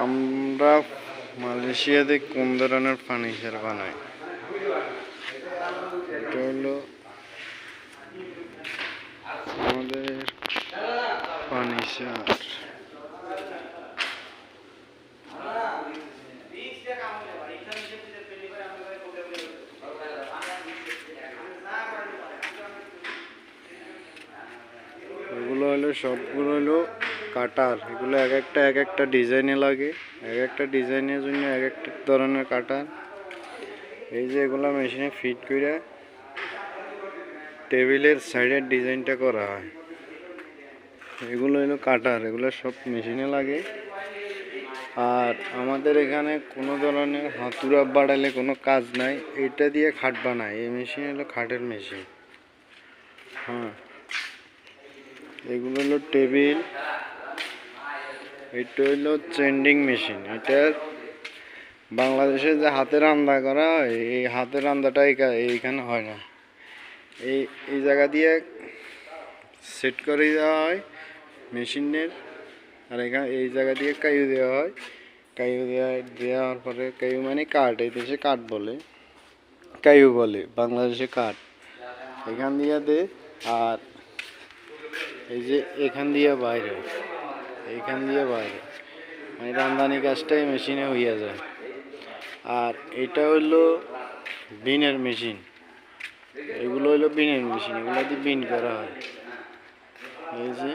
আমরা মালয়েশিয়াতে কোন ধরনের ফার্নিচার বানাই? এটা হলো আমাদের ফার্নিচার। এগুলো হলো সবগুলো হলো কাটার। এগুলো এক একটা ডিজাইনে লাগে, এক একটা ডিজাইনের জন্য এক একটা ধরনের কাটার। এই যে এগুলো মেশিনে ফিট করে টেবিলের সাইডের ডিজাইনটা করা হয়। এগুলো হলো কাটার, এগুলো সব মেশিনে লাগে। আর আমাদের এখানে কোনো ধরনের হাতুড়া বাড়ালে কোনো কাজ নাই, এটা দিয়ে খাট বানায়। এই মেশিন হলো খাটের মেশিন। হ্যাঁ, এগুলো হলো টেবিল। এটা হলো চেন্ডিং মেশিন। এটার বাংলাদেশে যে হাতে রান্না করা হয়, এই হাতের রান্নাটা এইখানে হয় না। এই জায়গা দিয়ে সেট করে দেওয়া হয় মেশিনের। আর এখানে এই জায়গা দিয়ে কাইউ দেওয়া হয়। কাইউ দেওয়ার পরে, কাইউ মানে কাঠ, এই দেশে কাঠ বলে, কাইউ বলে, বাংলাদেশে কাঠ। এখান দিয়ে দে। আর এই যে এখান দিয়ে বাইরে, এইখান দিয়ে বাইরে, মানে রান্দানি কাজটাই মেশিনে হইয়া যায়। আর এটা হইলো বিনের মেশিন। এগুলো হইলো বিনের মেশিন, এগুলো দিয়ে বিন করা হয়। এই যে